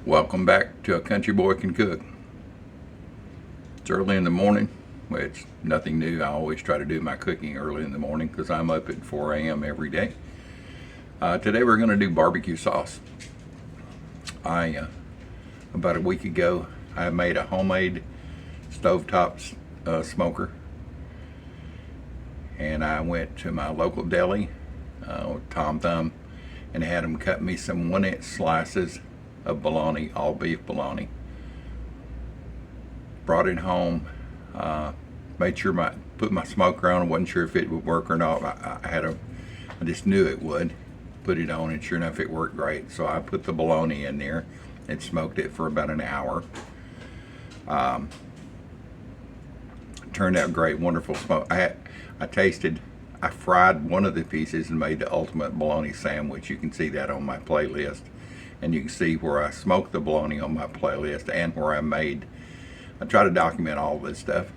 Welcome back to A Country Boy Can Cook. It's early in the morning, which nothing new. I always try to do my cooking early in the morning because I'm up at 4 a.m. every day. Today we're going to do barbecue sauce. About a week ago, I made a homemade Stovetop Smoker, and I went to my local deli with Tom Thumb and had them cut me some 1-inch slices of bologna, all beef bologna. Brought it home, made sure put my smoker on. I wasn't sure if it would work or not. I just knew it would. Put it on, and sure enough it worked great. So I put the bologna in there and smoked it for about an hour. Turned out great, wonderful smoke. I fried one of the pieces and made the ultimate bologna sandwich. You can see that on my playlist, and you can see where I smoked the bologna on my playlist and where I try to document all this stuff.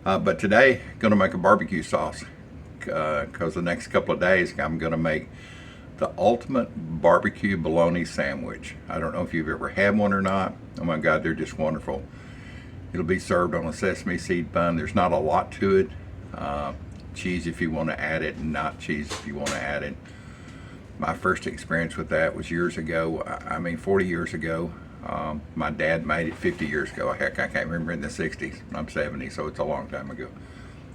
But today, I'm going to make a barbecue sauce because the next couple of days I'm going to make the ultimate barbecue bologna sandwich. I don't know if you've ever had one or not. Oh my God, they're just wonderful. It'll be served on a sesame seed bun. There's not a lot to it. Cheese if you want to add it, and not cheese if you want to add it. My first experience with that was years ago. 40 years ago. My dad made it 50 years ago. Heck, I can't remember, in the 60s. I'm 70, so it's a long time ago.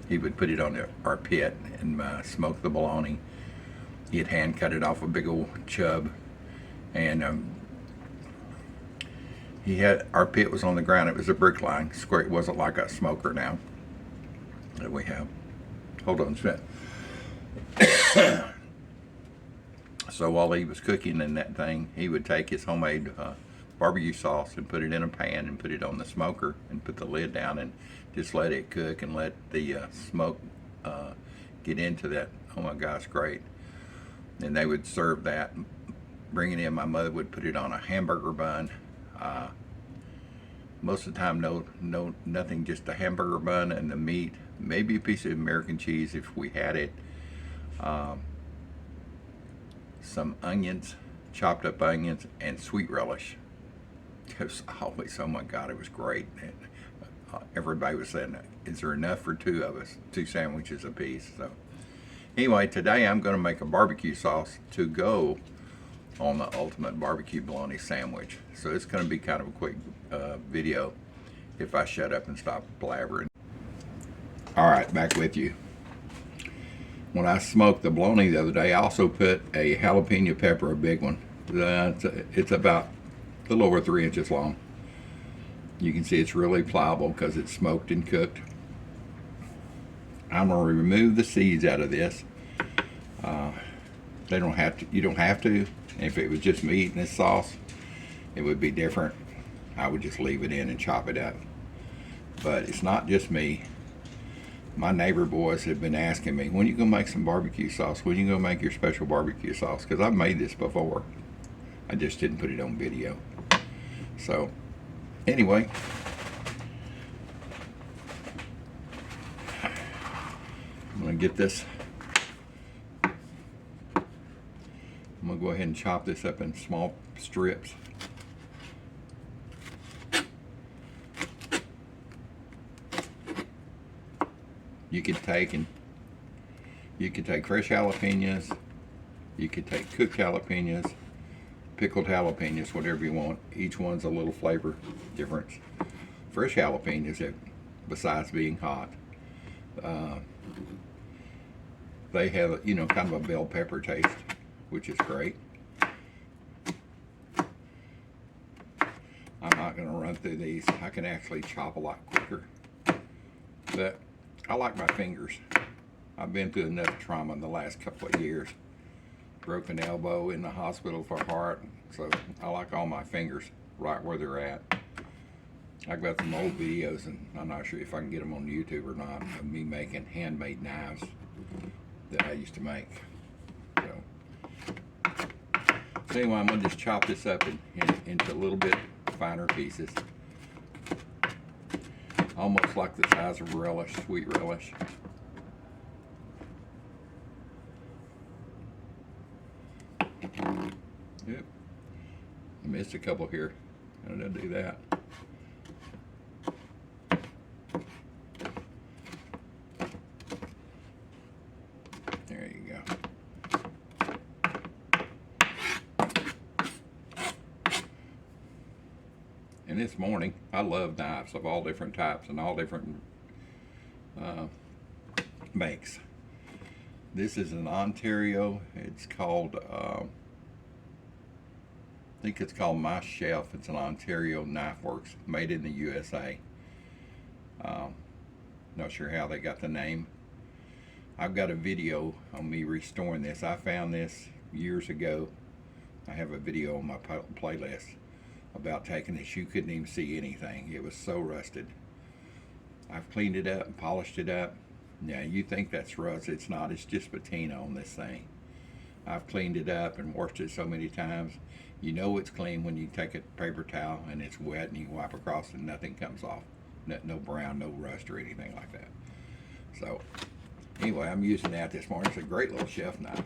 He would put it on our pit and smoke the bologna. He'd hand cut it off a big old chub, and our pit was on the ground. It was a brick line. Square. It wasn't like a smoker now that we have. Hold on a minute. So while he was cooking in that thing, he would take his homemade barbecue sauce and put it in a pan and put it on the smoker and put the lid down and just let it cook and let the smoke get into that. Oh my gosh, great. And they would serve that, bring it in. My mother would put it on a hamburger bun. Most of the time, nothing, just a hamburger bun and the meat, maybe a piece of American cheese if we had it. Some onions, chopped up onions, and sweet relish. It was always, oh my God, it was great. And everybody was saying, is there enough for two of us? 2 sandwiches a piece. So anyway, today I'm going to make a barbecue sauce to go on the ultimate barbecue bologna sandwich. So it's going to be kind of a quick video if I shut up and stop blabbering. All right, back with you. When I smoked the bologna the other day, I also put a jalapeno pepper, a big one. It's about a little over 3 inches long. You can see it's really pliable because it's smoked and cooked. I'm going to remove the seeds out of this. You don't have to. If it was just me eating this sauce, it would be different. I would just leave it in and chop it up. But it's not just me. My neighbor boys have been asking me, when are you going to make some barbecue sauce? When are you going to make your special barbecue sauce? Because I've made this before. I just didn't put it on video. So, anyway. I'm going to get this. I'm going to go ahead and chop this up in small strips. You could take fresh jalapenos, you could take cooked jalapenos, pickled jalapenos, whatever you want. Each one's a little flavor difference. Fresh jalapenos, besides being hot, they have, kind of a bell pepper taste, which is great. I'm not going to run through these. I can actually chop a lot quicker, but I like my fingers. I've been through enough trauma in the last couple of years. Broken elbow, in the hospital for heart, so I like all my fingers right where they're at. I've got some old videos, and I'm not sure if I can get them on YouTube or not, of me making handmade knives that I used to make. So anyway, I'm going to just chop this up into a little bit finer pieces. Almost like the size of relish, sweet relish. Yep. I missed a couple here. How did I do that? There you go. And this morning, I love knives of all different types and all different makes. This is an Ontario. It's called, I think it's called My Chef. It's an Ontario Knife Works, made in the USA. Not sure how they got the name. I've got a video on me restoring this. I found this years ago. I have a video on my playlist about taking this. You couldn't even see anything. It was so rusted. I've cleaned it up and polished it up. Now you think that's rust. It's not. It's just patina on this thing. I've cleaned it up and washed it so many times. You know it's clean when you take a paper towel and it's wet and you wipe across and nothing comes off. No brown, no rust or anything like that. So anyway, I'm using that this morning. It's a great little chef knife.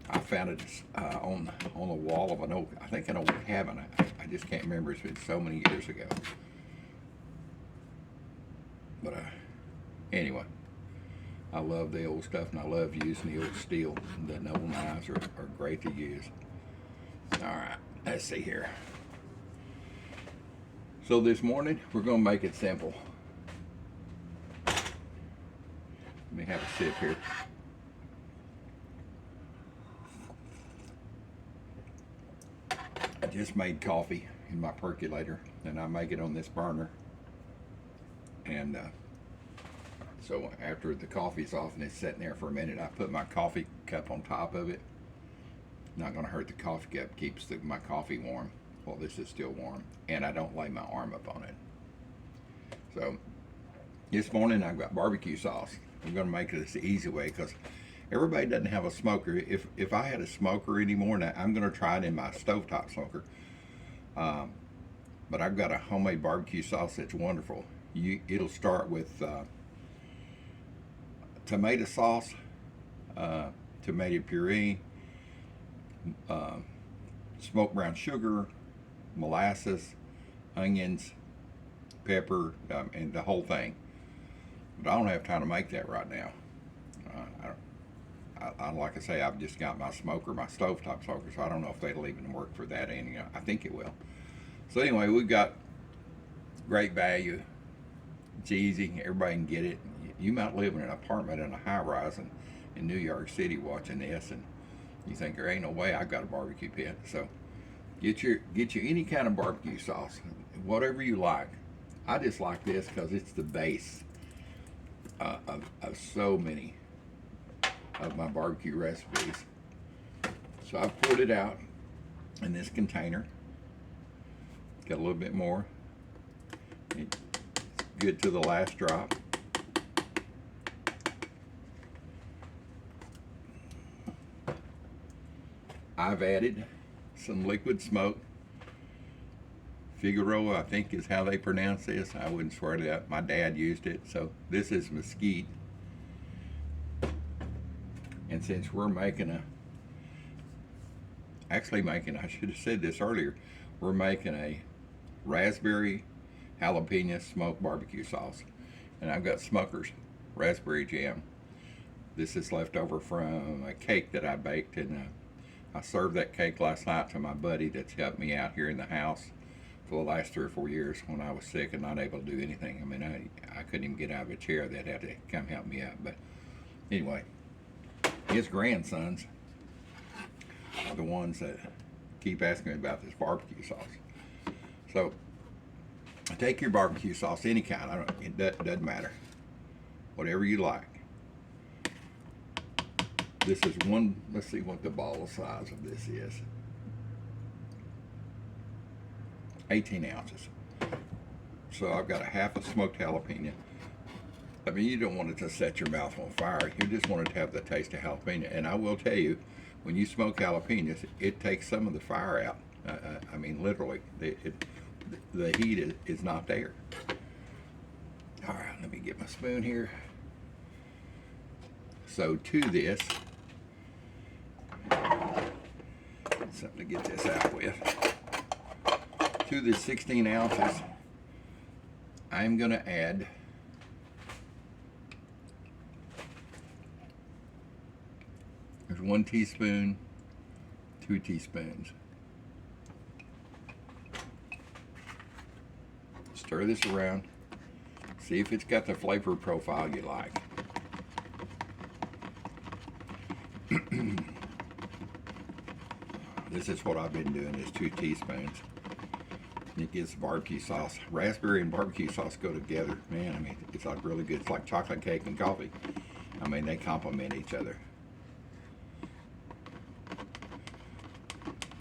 I found it on the wall of an old, I think an old cabin. I just can't remember. It's been so many years ago. But anyway, I love the old stuff and I love using the old steel. The old knives are great to use. All right, let's see here. So this morning we're going to make it simple. Let me have a sip here. I just made coffee in my percolator and I make it on this burner. And so after the coffee's off and it's sitting there for a minute, I put my coffee cup on top of it. Not going to hurt the coffee cup, keeps my coffee warm. Well, this is still warm, and I don't lay my arm up on it. So this morning I've got barbecue sauce. I'm going to make this the easy way because everybody doesn't have a smoker. If I had a smoker anymore, now I'm going to try it in my Stovetop Smoker. But I've got a homemade barbecue sauce that's wonderful. It'll start with tomato sauce, tomato puree, smoked brown sugar, molasses, onions, pepper, and the whole thing. But I don't have time to make that right now. Like I say, I've just got my smoker, my stovetop smoker, so I don't know if that'll even work for that. I think it will. So anyway, we've got great value. It's easy. Everybody can get it. You might live in an apartment in a high-rise in New York City watching this, and you think there ain't no way I've got a barbecue pit. So get you any kind of barbecue sauce, whatever you like. I just like this because it's the base of so many of my barbecue recipes. So I've poured it out in this container. Got a little bit more. It's good to the last drop. I've added some liquid smoke. Figaro, I think is how they pronounce this. I wouldn't swear to that. My dad used it. So this is mesquite. And since we're making I should have said this earlier, we're making a raspberry jalapeno smoked barbecue sauce. And I've got Smuckers raspberry jam. This is left over from a cake that I baked, and I served that cake last night to my buddy that's helped me out here in the house for the last 3 or 4 years when I was sick and not able to do anything. I mean, I couldn't even get out of a chair. They'd have to come help me out. But anyway, his grandsons are the ones that keep asking me about this barbecue sauce. So take your barbecue sauce, any kind. It doesn't matter. Whatever you like. This is one, let's see what the bottle size of this is. 18 ounces. So I've got a half a smoked jalapeno. I mean, you don't want it to set your mouth on fire. You just want it to have the taste of jalapeno. And I will tell you, when you smoke jalapenos, it takes some of the fire out. I mean, literally, the heat is not there. All right, let me get my spoon here. So to this, something to get this out with. To the 16 ounces, I'm going to add there's 1 teaspoon, 2 teaspoons. Stir this around. See if it's got the flavor profile you like. This is what I've been doing, is 2 teaspoons. It gives the barbecue sauce. Raspberry and barbecue sauce go together. Man, I mean, it's like really good. It's like chocolate cake and coffee. I mean, they complement each other.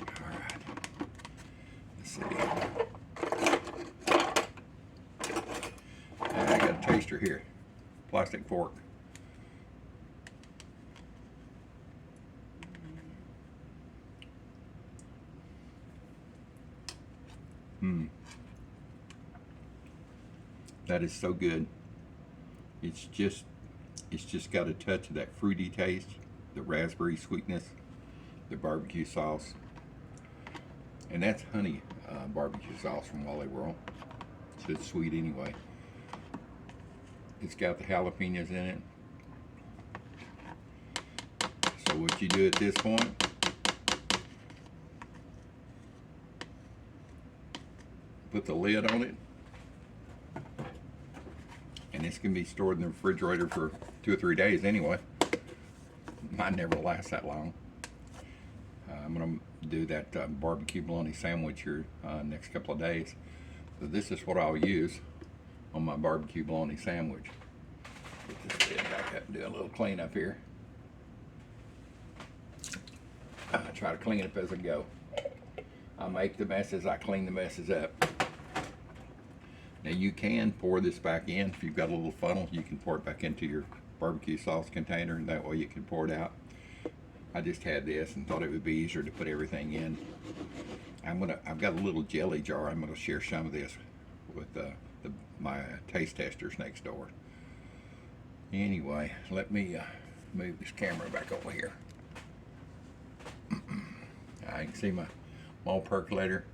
All right. Let's see. And I got a taster here. Plastic fork. That is so good. It's just got a touch of that fruity taste, the raspberry sweetness, the barbecue sauce, and that's honey barbecue sauce from Wally World. So it's sweet anyway. It's got the jalapenos in it. So what you do at this point, put the lid on it, and this can be stored in the refrigerator for 2 or 3 days anyway. Mine never lasts that long. I'm going to do that barbecue bologna sandwich here next couple of days. So this is what I'll use on my barbecue bologna sandwich. Get this lid back up and do a little cleanup here. I try to clean up as I go. I make the messes, I clean the messes up. Now you can pour this back in. If you've got a little funnel, you can pour it back into your barbecue sauce container, and that way you can pour it out. I just had this and thought it would be easier to put everything in. I've got a little jelly jar. I'm gonna share some of this with my taste testers next door. Anyway, let me move this camera back over here. I can see my small percolator.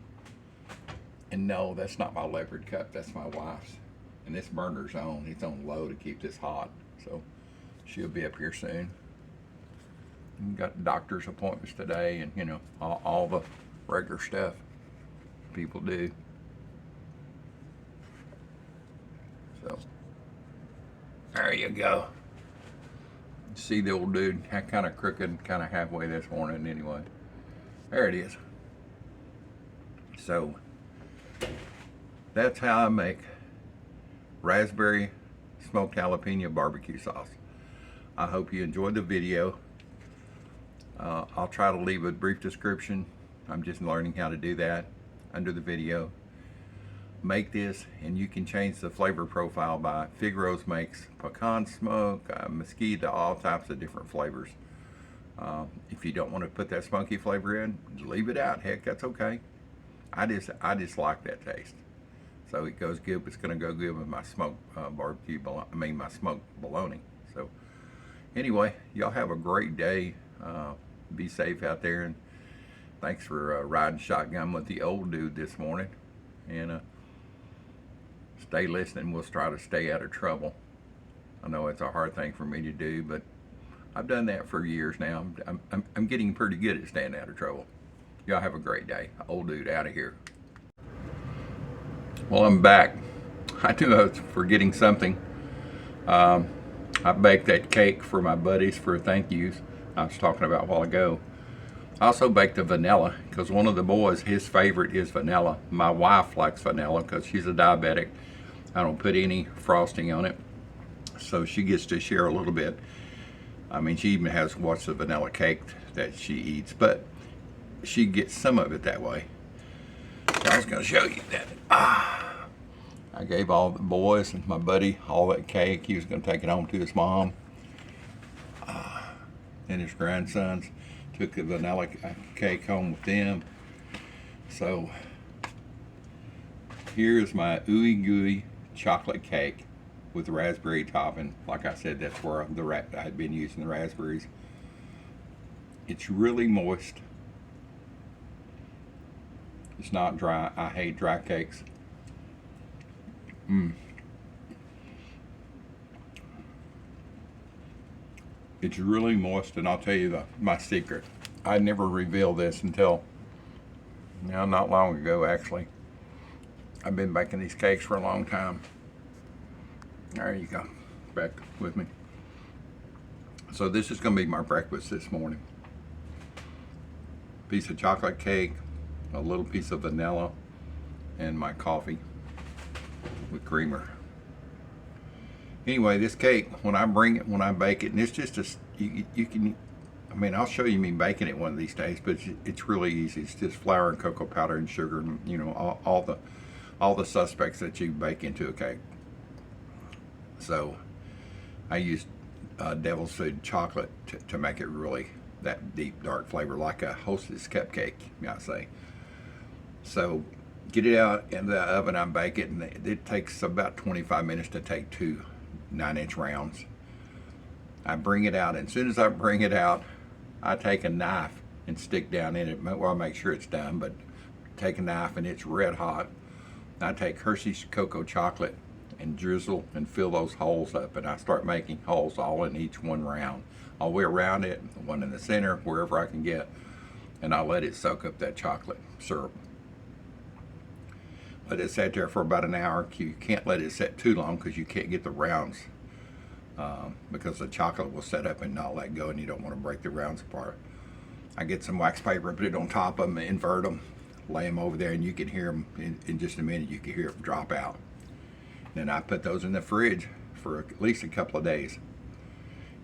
And no, that's not my leopard cup, that's my wife's. And this burner's on, it's on low to keep this hot. So she'll be up here soon. And got doctor's appointments today, and you know, all the regular stuff people do. So there you go. See the old dude, kind of crooked, kind of halfway this morning anyway. There it is. So that's how I make raspberry smoked jalapeno barbecue sauce. I hope you enjoyed the video. I'll try to leave a brief description. I'm just learning how to do that under the video. Make this, and you can change the flavor profile by Figaro's makes pecan smoke, mesquite, all types of different flavors. If you don't want to put that smoky flavor in, leave it out. Heck, that's okay. I just like that taste. So it goes good. It's going to go good with my smoked my smoked bologna. So anyway, y'all have a great day. Be safe out there, and thanks for riding shotgun with the old dude this morning. And stay listening. We'll try to stay out of trouble. I know it's a hard thing for me to do, but I've done that for years now. I'm getting pretty good at staying out of trouble. Y'all have a great day. Old dude out of here. Well, I'm back. I knew I was forgetting something. I baked that cake for my buddies for thank yous I was talking about a while ago. I also baked the vanilla, because one of the boys, his favorite is vanilla. My wife likes vanilla because she's a diabetic. I don't put any frosting on it, so she gets to share a little bit. I mean, she even has what's the vanilla cake that she eats, but she gets some of it that way. So I was going to show you that. I gave all the boys and my buddy all that cake. He was going to take it home to his mom. And his grandsons took the vanilla cake home with them. So here's my ooey gooey chocolate cake with raspberry topping. Like I said, that's where I had been using the raspberries. It's really moist, It's not dry. I hate dry cakes. It's really moist, and I'll tell you my secret. I never revealed this until now, not long ago actually. I've been baking these cakes for a long time. There you go, back with me. So this is going to be my breakfast this morning. Piece of chocolate cake, a little piece of vanilla, and my coffee with creamer. Anyway, this cake, when I bake it, and it's just you can, I mean, I'll show you me baking it one of these days, but it's really easy. It's just flour and cocoa powder and sugar, and you know, all the suspects that you bake into a cake. So I use devil's food chocolate to make it really that deep dark flavor, like a Hostess cupcake, you might say. So get it out in the oven, I bake it, and it takes about 25 minutes to take 2 9-inch rounds. I bring it out, and as soon as I bring it out, I take a knife and stick down in it. Well, I make sure it's done, but take a knife and it's red hot. I take Hershey's cocoa chocolate and drizzle and fill those holes up, and I start making holes all in each one round, all the way around it, one in the center, wherever I can get, and I let it soak up that chocolate syrup. Let it sit there for about an hour. You can't let it sit too long because you can't get the rounds, because the chocolate will set up and not let go, and you don't want to break the rounds apart. I get some wax paper, put it on top of them, invert them, lay them over there, and you can hear them in just a minute. You can hear them drop out. Then I put those in the fridge for at least a couple of days.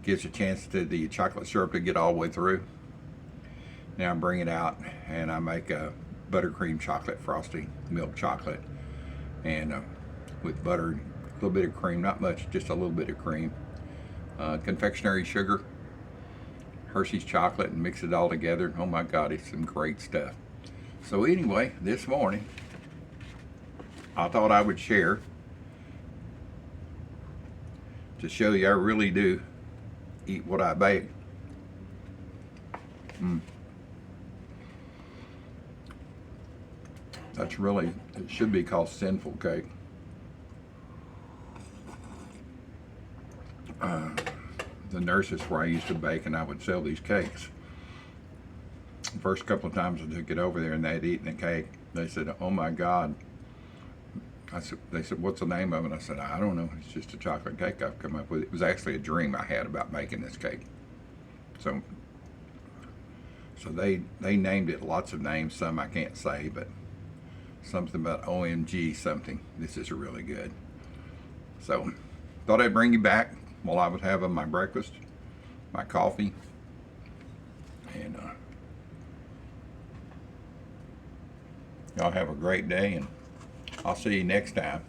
Gives a chance to the chocolate syrup to get all the way through. Now I bring it out and I make a buttercream chocolate frosting, milk chocolate, and with butter, a little bit of cream, not much, just a little bit of cream, confectionery sugar, Hershey's chocolate, and mix it all together. Oh my God, it's some great stuff. So anyway, this morning I thought I would share to show you I really do eat what I bake. That's really, it should be called sinful cake. The nurses where I used to bake, and I would sell these cakes. The first couple of times I took it over there and they'd eaten the cake, they said, "Oh my God." They said, "What's the name of it?" I said, "I don't know. It's just a chocolate cake I've come up with." It was actually a dream I had about making this cake. So they named it lots of names. Some I can't say, but something about OMG something. This is really good. So thought I'd bring you back while I was having my breakfast, my coffee, and y'all have a great day, and I'll see you next time.